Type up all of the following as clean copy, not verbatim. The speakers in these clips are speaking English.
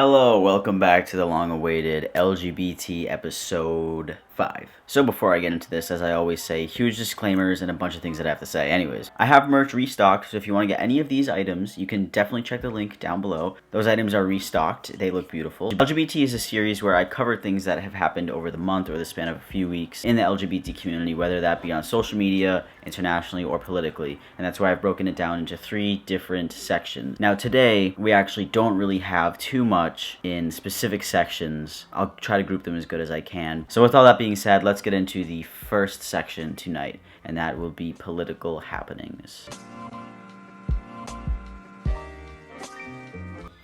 Hello, welcome back to the long-awaited LGBT episode 5. So before I get into this, as I always say, huge disclaimers and a bunch of things that I have to say. Anyways, I have merch restocked, so if you want to get any of these items, you can definitely check the link down below. Those items are restocked. They look beautiful. LGBT is a series where I cover things that have happened over the month or the span of a few weeks in the LGBT community, whether that be on social media, internationally, or politically. And that's why I've broken it down into 3 different sections. Now today, we actually don't really have too much in specific sections. I'll try to group them as good as I can. So with all that being said, let's get into the first section tonight, and that will be political happenings.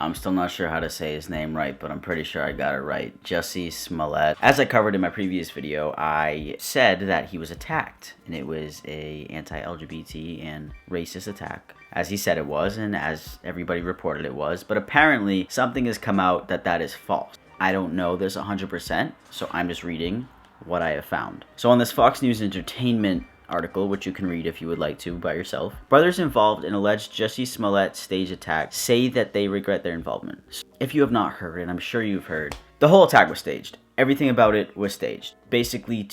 I'm still not sure how to say his name right, but I'm pretty sure I got it right. Jussie Smollett. As I covered in my previous video, I said that he was attacked, and it was a anti-LGBT and racist attack, as he said it was, and as everybody reported it was. But apparently, something has come out that is false. I don't know this 100%, so I'm just reading what I have found. So on this Fox News Entertainment article, which you can read if you would like to by yourself, brothers involved in alleged Jussie Smollett stage attack say that they regret their involvement. If you have not heard, and I'm sure you've heard, the whole attack was staged. Everything about it was staged, basically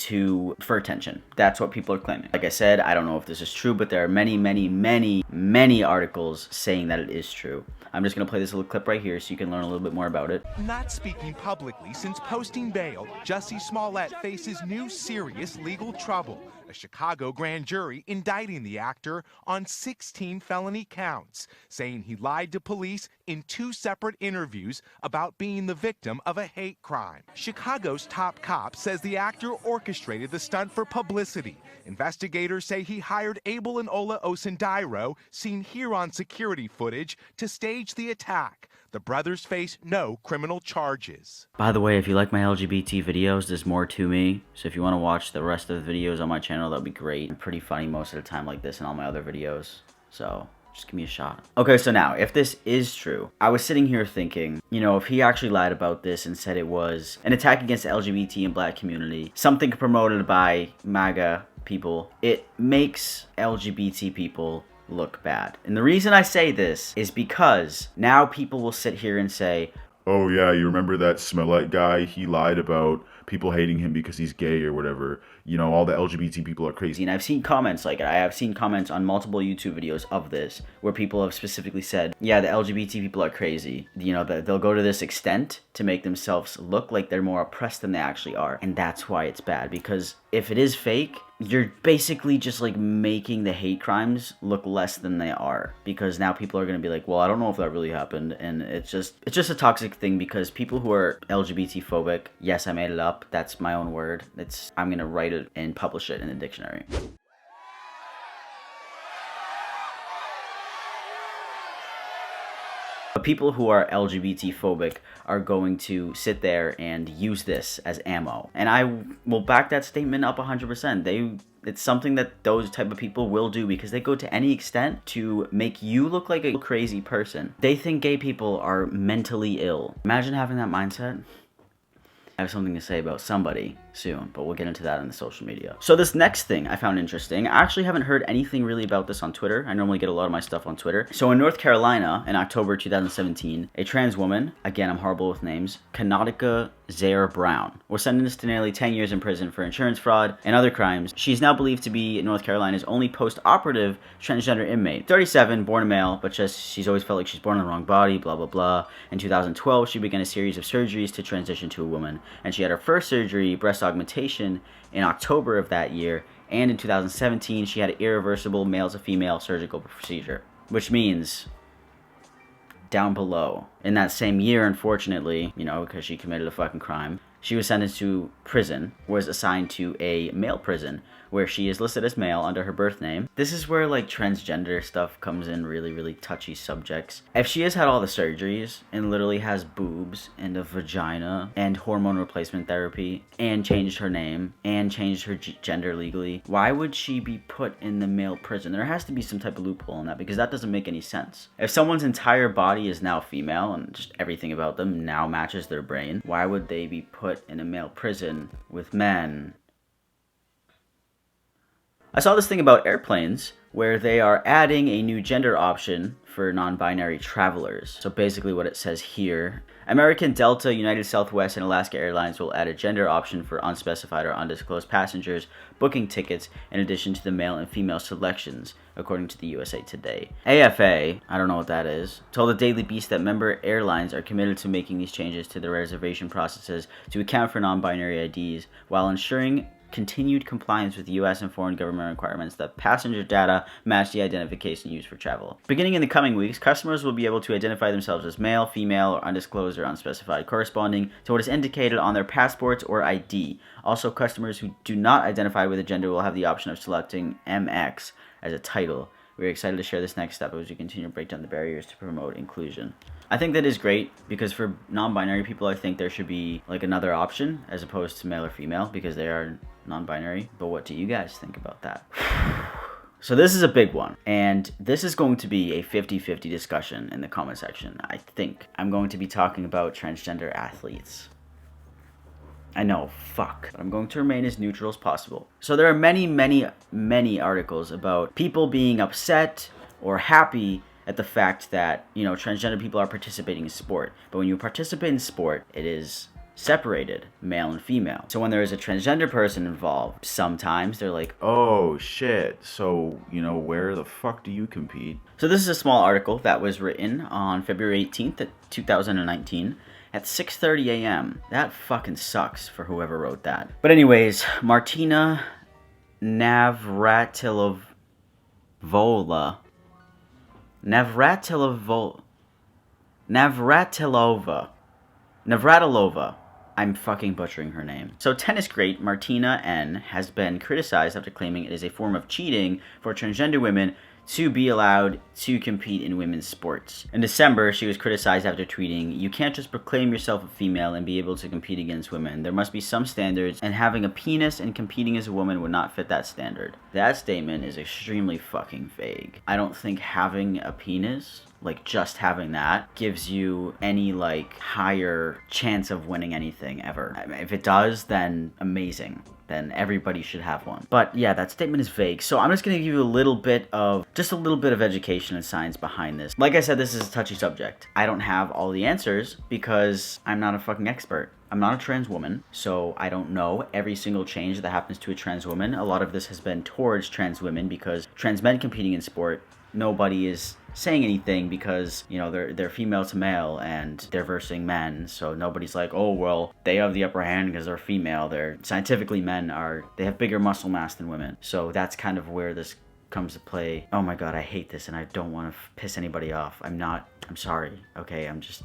for attention. That's what people are claiming. Like I said, I don't know if this is true, but there are many articles saying that it is true. I'm just going to play this little clip right here so you can learn a little bit more about it. Not speaking publicly since posting bail, Jussie Smollett faces new serious legal trouble. A Chicago grand jury indicting the actor on 16 felony counts, saying he lied to police in 2 separate interviews about being the victim of a hate crime. Chicago's top cop says the actor orchestrated the stunt for publicity. Investigators say he hired Abel and Ola Osundairo, seen here on security footage, to stage the attack. The brothers face no criminal charges. By the way, if you like my LGBT videos, there's more to me. So if you want to watch the rest of the videos on my channel, that'd be great. I'm pretty funny most of the time like this in all my other videos. So just give me a shot. Okay, so now, if this is true, I was sitting here thinking, if he actually lied about this and said it was an attack against the LGBT and black community, something promoted by MAGA people, it makes LGBT people look bad. And the reason I say this is because now people will sit here and say, oh yeah, you remember that Smollett guy? He lied about people hating him because he's gay or whatever. All the LGBT people are crazy. And I've seen comments like it. I have seen comments on multiple YouTube videos of this where people have specifically said, yeah, the LGBT people are crazy. That they'll go to this extent to make themselves look like they're more oppressed than they actually are. And that's why it's bad, because if it is fake, you're basically just like making the hate crimes look less than they are, because now people are going to be like, well, I don't know if that really happened. And it's just a toxic thing, because people who are LGBT phobic, yes, I made it up. That's my own word. I'm going to write it and publish it in the dictionary. But people who are LGBT phobic are going to sit there and use this as ammo. And I will back that statement up 100%. It's something that those type of people will do, because they go to any extent to make you look like a crazy person. They think gay people are mentally ill. Imagine having that mindset. I have something to say about somebody soon, but we'll get into that in the social media. So this next thing I found interesting. I actually haven't heard anything really about this on Twitter. I normally get a lot of my stuff on Twitter. So in North Carolina, in October 2017, a trans woman, again, I'm horrible with names, Kanotica Zaire Brown, was sentenced to nearly 10 years in prison for insurance fraud and other crimes. She's now believed to be North Carolina's only post-operative transgender inmate. 37, born a male, but she's always felt like she's born in the wrong body, blah, blah, blah. In 2012, she began a series of surgeries to transition to a woman, and she had her first surgery, breast augmentation, in October of that year, and in 2017, she had an irreversible male-to-female surgical procedure, which means down below, in that same year, unfortunately, because she committed a fucking crime, she was sentenced to prison, was assigned to a male prison, where she is listed as male under her birth name. This is where like transgender stuff comes in, really touchy subjects. If she has had all the surgeries and literally has boobs and a vagina and hormone replacement therapy and changed her name and changed her gender legally, why would she be put in the male prison? There has to be some type of loophole in that, because that doesn't make any sense. If someone's entire body is now female and just everything about them now matches their brain, why would they be put in a male prison with men? I saw this thing about airplanes where they are adding a new gender option for non-binary travelers. So basically what it says here, American, Delta, United Southwest, and Alaska Airlines will add a gender option for unspecified or undisclosed passengers booking tickets in addition to the male and female selections, according to the USA Today. AFA, I don't know what that is, told the Daily Beast that member airlines are committed to making these changes to the reservation processes to account for non-binary IDs while ensuring continued compliance with U.S. and foreign government requirements that passenger data match the identification used for travel. Beginning in the coming weeks, customers will be able to identify themselves as male, female, or undisclosed or unspecified, corresponding to what is indicated on their passports or ID. Also, customers who do not identify with a gender will have the option of selecting MX as a title. We're excited to share this next step as we continue to break down the barriers to promote inclusion. I think that is great because for non-binary people, I think there should be like another option as opposed to male or female because they are non-binary. But what do you guys think about that? So this is a big one, and this is going to be a 50-50 discussion in the comment section. I think I'm going to be talking about transgender athletes. I know, fuck. But I'm going to remain as neutral as possible. So there are many articles about people being upset or happy at the fact that, you know, transgender people are participating in sport. But when you participate in sport, it is separated, male and female. So when there is a transgender person involved, sometimes they're like, Oh shit. So, where the fuck do you compete? So this is a small article that was written on February 18th, 2019. At 6:30 a.m. That fucking sucks for whoever wrote that. But anyways, Martina Navratilova. I'm fucking butchering her name. So tennis great Martina N has been criticized after claiming it is a form of cheating for transgender women to be allowed to compete in women's sports. In December, she was criticized after tweeting, "You can't just proclaim yourself a female and be able to compete against women. There must be some standards, and having a penis and competing as a woman would not fit that standard." That statement is extremely fucking vague. I don't think having a penis, like just having that, gives you any like higher chance of winning anything ever. I mean, if it does, then amazing. Then everybody should have one. But yeah, that statement is vague. So I'm just gonna give you a little bit of education and science behind this. Like I said, this is a touchy subject. I don't have all the answers because I'm not a fucking expert. I'm not a trans woman, so I don't know every single change that happens to a trans woman. A lot of this has been towards trans women because trans men competing in sport, nobody is saying anything because, they're female to male and they're versing men, so nobody's like, oh, well, they have the upper hand because they're female. Scientifically, they have bigger muscle mass than women. So that's kind of where this comes to play. Oh my god, I hate this and I don't want to piss anybody off. I'm sorry, okay? I'm just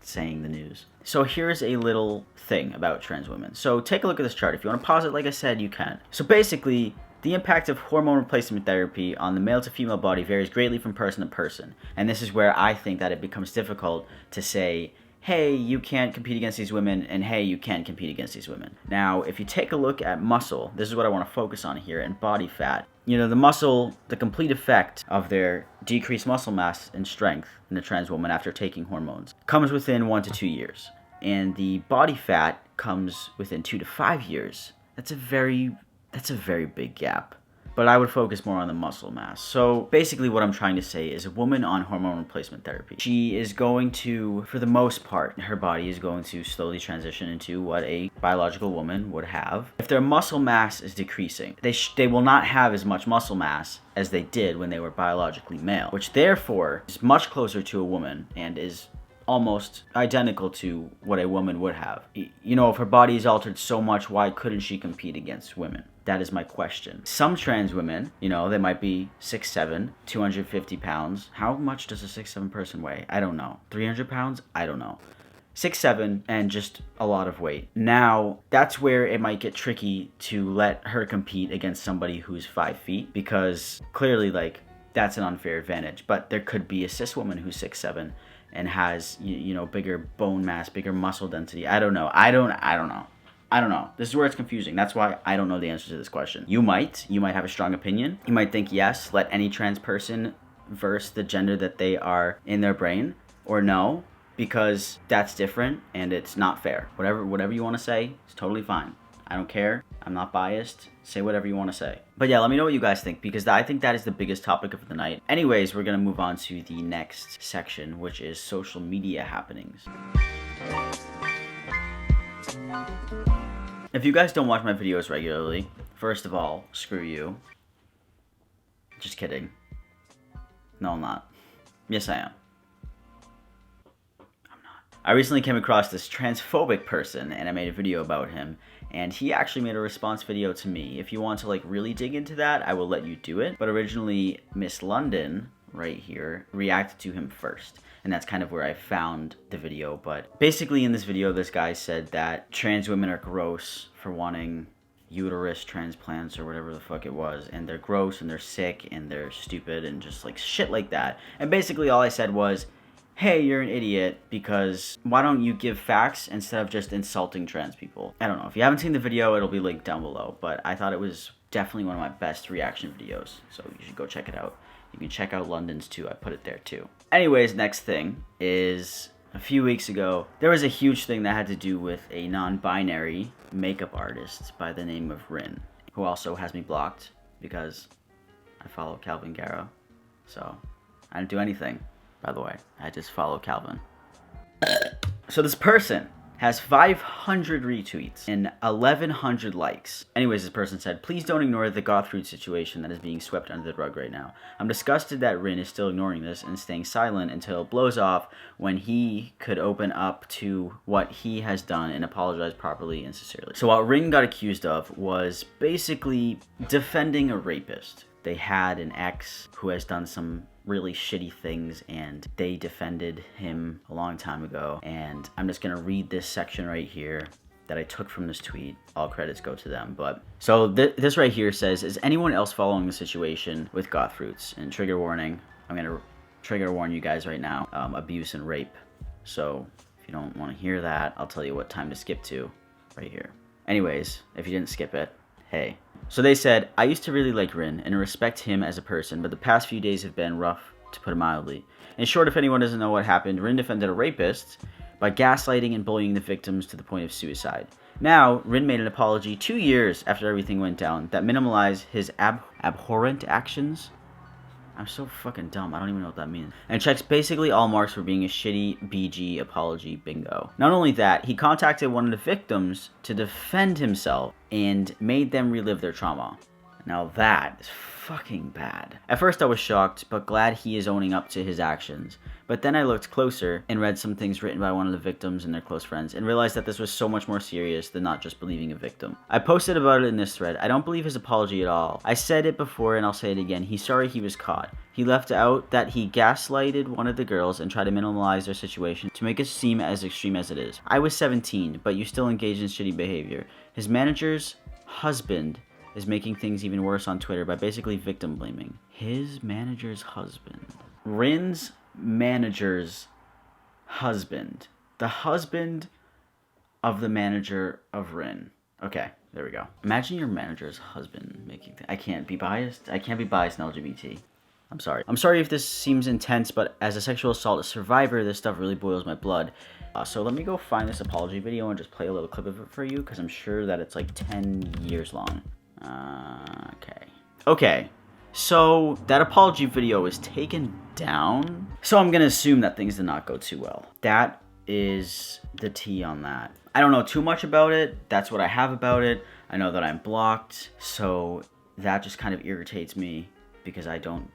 saying the news. So here's a little thing about trans women. So take a look at this chart. If you want to pause it, like I said, you can. So basically, the impact of hormone replacement therapy on the male to female body varies greatly from person to person. And this is where I think that it becomes difficult to say, hey, you can't compete against these women, and hey, you can compete against these women. Now, if you take a look at muscle, this is what I want to focus on here, and body fat. The muscle, the complete effect of their decreased muscle mass and strength in a trans woman after taking hormones comes within 1 to 2 years. And the body fat comes within 2 to 5 years. That's a very big gap. But I would focus more on the muscle mass. So basically what I'm trying to say is a woman on hormone replacement therapy, she is going to, for the most part, her body is going to slowly transition into what a biological woman would have. If their muscle mass is decreasing, they will not have as much muscle mass as they did when they were biologically male, which therefore is much closer to a woman and is almost identical to what a woman would have. If her body is altered so much, why couldn't she compete against women? That is my question. Some trans women, they might be 6'7", 250 pounds. How much does a 6'7" person weigh? I don't know. 300 pounds? I don't know. 6'7", and just a lot of weight. Now, that's where it might get tricky to let her compete against somebody who's 5 feet, because clearly, that's an unfair advantage. But there could be a cis woman who's 6'7", and has, bigger bone mass, bigger muscle density. I don't know. I don't know. This is where it's confusing. That's why I don't know the answer to this question. You might have a strong opinion. You might think, yes, let any trans person verse the gender that they are in their brain, or no, because that's different and it's not fair. Whatever you want to say, it's totally fine. I don't care. I'm not biased. Say whatever you want to say. But yeah, let me know what you guys think, because I think that is the biggest topic of the night. Anyways, we're going to move on to the next section, which is social media happenings. If you guys don't watch my videos regularly, first of all, screw you. Just kidding. No, I'm not. Yes, I am. I'm not. I recently came across this transphobic person, and I made a video about him, and he actually made a response video to me. If you want to like really dig into that, I will let you do it. But originally, Miss London, right here, reacted to him first. And that's kind of where I found the video. But basically in this video, this guy said that trans women are gross for wanting uterus transplants or whatever the fuck it was. And they're gross and they're sick and they're stupid and just like shit like that. And basically all I said was, hey, you're an idiot, because why don't you give facts instead of just insulting trans people? I don't know. If you haven't seen the video, it'll be linked down below. But I thought it was definitely one of my best reaction videos. So you should go check it out. You can check out London's too. I put it there too. Anyways, next thing is a few weeks ago, there was a huge thing that had to do with a non-binary makeup artist by the name of Rin, who also has me blocked because I follow Calvin Garrow. So I didn't do anything, by the way. I just follow Calvin. So this person has 500 retweets and 1,100 likes. Anyways, this person said, please don't ignore the goth fruit situation that is being swept under the rug right now. I'm disgusted that Rin is still ignoring this and staying silent until it blows off, when he could open up to what he has done and apologize properly and sincerely. So what Rin got accused of was basically defending a rapist. They had an ex who has done some really shitty things, and they defended him a long time ago. And I'm just gonna read this section right here that I took from this tweet. All credits go to them. But so this right here says, is anyone else following the situation with goth fruits? And trigger warning, I'm gonna trigger warn you guys right now, abuse and rape. So if you don't want to hear that, I'll tell you what time to skip to right here. Anyways, if you didn't skip it, hey. So they said, I used to really like Rin and respect him as a person, but the past few days have been rough, to put it mildly. In short, if anyone doesn't know what happened, Rin defended a rapist by gaslighting and bullying the victims to the point of suicide. Now, Rin made an apology 2 years after everything went down that minimalized his abhorrent actions. I'm so fucking dumb, I don't even know what that means. And checks basically all marks for being a shitty BG apology bingo. Not only that, he contacted one of the victims to defend himself and made them relive their trauma. Now that is fucking bad. At first I was shocked, but glad he is owning up to his actions. But then I looked closer and read some things written by one of the victims and their close friends, and realized that this was so much more serious than not just believing a victim. I posted about it in this thread. I don't believe his apology at all. I said it before and I'll say it again. He's sorry he was caught. He left out that he gaslighted one of the girls and tried to minimize their situation to make it seem as extreme as it is. I was 17, but you still engaged in shitty behavior. His manager's husband is making things even worse on Twitter by basically victim blaming. His manager's husband. Rin's manager's husband. The husband of the manager of Rin. Okay, there we go. Imagine your manager's husband making I can't be biased. I can't be biased in LGBT. I'm sorry. I'm sorry if this seems intense, but as a sexual assault survivor, this stuff really boils my blood. So let me go find this apology video and just play a little clip of it for you, because I'm sure that it's like 10 years long. Okay, so that apology video is taken down. So I'm gonna assume that things did not go too well. That is the tea on that. I don't know too much about it. That's what I have about it. I know that I'm blocked, so that just kind of irritates me, because I don't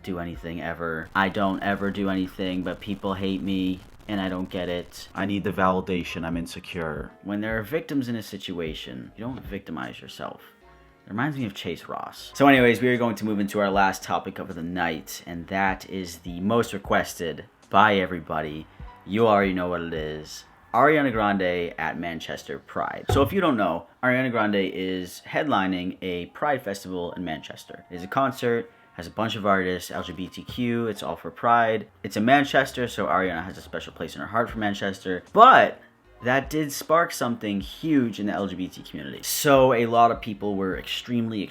do anything ever. I don't ever do anything, but people hate me, and I don't get it. I need the validation. I'm insecure. When there are victims in a situation, you don't victimize yourself. It reminds me of Chase Ross. So anyways, we are going to move into our last topic of the night, and that is the most requested by everybody. You already know what it is. Ariana Grande at Manchester Pride. So if you don't know, Ariana Grande is headlining a Pride festival in Manchester. It is a concert, has a bunch of artists, LGBTQ, it's all for Pride. It's in Manchester, so Ariana has a special place in her heart for Manchester. But that did spark something huge in the LGBT community. So a lot of people were extremely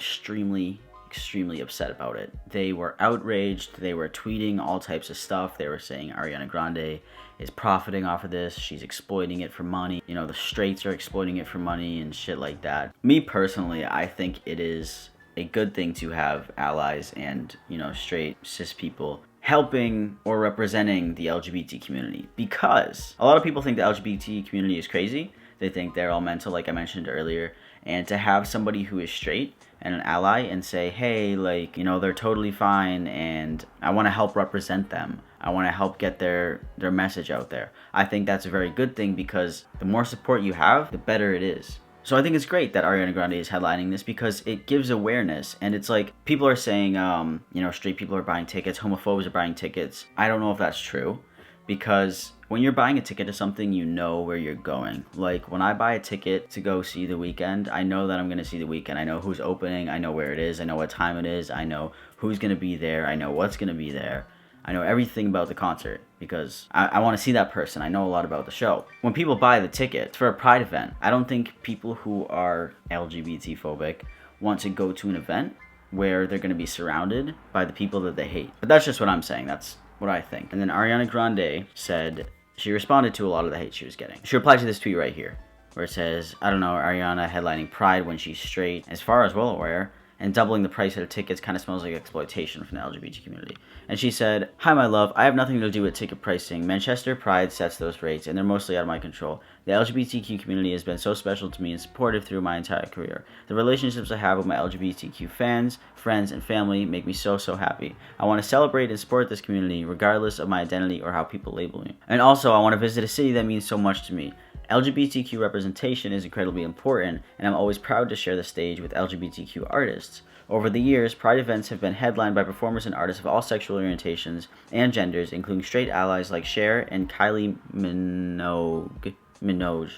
upset about it. They were outraged, they were tweeting all types of stuff. They were saying Ariana Grande is profiting off of this. She's exploiting it for money. You know, the straights are exploiting it for money and shit like that. Me personally, I think it is a good thing to have allies and, you know, straight cis people helping or representing the LGBT community, because a lot of people think the LGBT community is crazy. They think they're all mental, like I mentioned earlier. And to have somebody who is straight and an ally and say, hey, like, you know, they're totally fine and I want to help represent them. I want to help get their message out there. I think that's a very good thing, because the more support you have, the better it is. So I think it's great that Ariana Grande is headlining this, because it gives awareness. And it's like, people are saying, you know, straight people are buying tickets, homophobes are buying tickets. I don't know if that's true, because when you're buying a ticket to something, you know where you're going. Like, when I buy a ticket to go see The Weeknd, I know that I'm going to see The Weeknd. I know who's opening, I know where it is, I know what time it is, I know who's going to be there, I know what's going to be there. I know everything about the concert, because I want to see that person. I know a lot about the show. When people buy the ticket for a Pride event, I don't think people who are LGBT phobic want to go to an event where they're going to be surrounded by the people that they hate. But that's just what I'm saying. That's what I think. And then Ariana Grande said she responded to a lot of the hate she was getting. She replied to this tweet right here, where it says, I don't know, Ariana headlining Pride when she's straight, as far as well aware, and doubling the price of the tickets kind of smells like exploitation from the LGBT community. And she said, hi, my love, I have nothing to do with ticket pricing. Manchester Pride sets those rates, and they're mostly out of my control. The LGBTQ community has been so special to me and supportive through my entire career. The relationships I have with my LGBTQ fans, friends, and family make me so, so happy. I want to celebrate and support this community, regardless of my identity or how people label me. And also, I want to visit a city that means so much to me. LGBTQ representation is incredibly important, and I'm always proud to share the stage with LGBTQ artists. Over the years, Pride events have been headlined by performers and artists of all sexual orientations and genders, including straight allies like Cher and Kylie Nicki Minaj.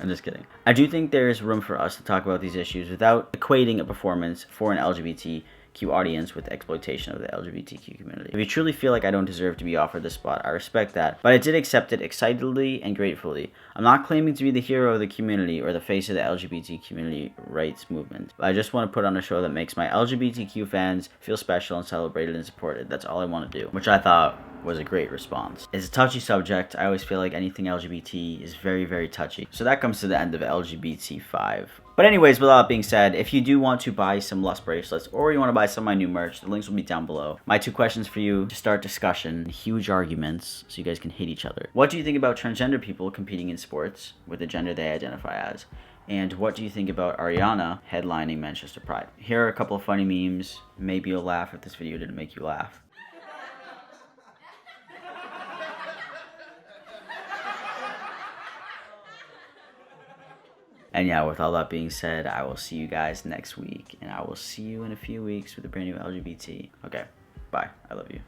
I'm just kidding. I do think there is room for us to talk about these issues without equating a performance for an LGBTQ audience with exploitation of the LGBTQ community. If you truly feel like I don't deserve to be offered this spot, I respect that, but I did accept it excitedly and gratefully. I'm not claiming to be the hero of the community or the face of the LGBT community rights movement, but I just want to put on a show that makes my LGBTQ fans feel special and celebrated and supported. That's all I want to do, which I thought was a great response. It's a touchy subject. I always feel like anything LGBT is very, very touchy. So that comes to the end of LGBT5. But anyways, with all that being said, if you do want to buy some Lust bracelets, or you want to buy some of my new merch, the links will be down below. My 2 questions for you to start discussion, huge arguments, so you guys can hate each other. What do you think about transgender people competing in sports with the gender they identify as? And what do you think about Ariana headlining Manchester Pride? Here are a couple of funny memes. Maybe you'll laugh if this video didn't make you laugh. And yeah, with all that being said, I will see you guys next week. And I will see you in a few weeks with a brand new LGBT. Okay, bye. I love you.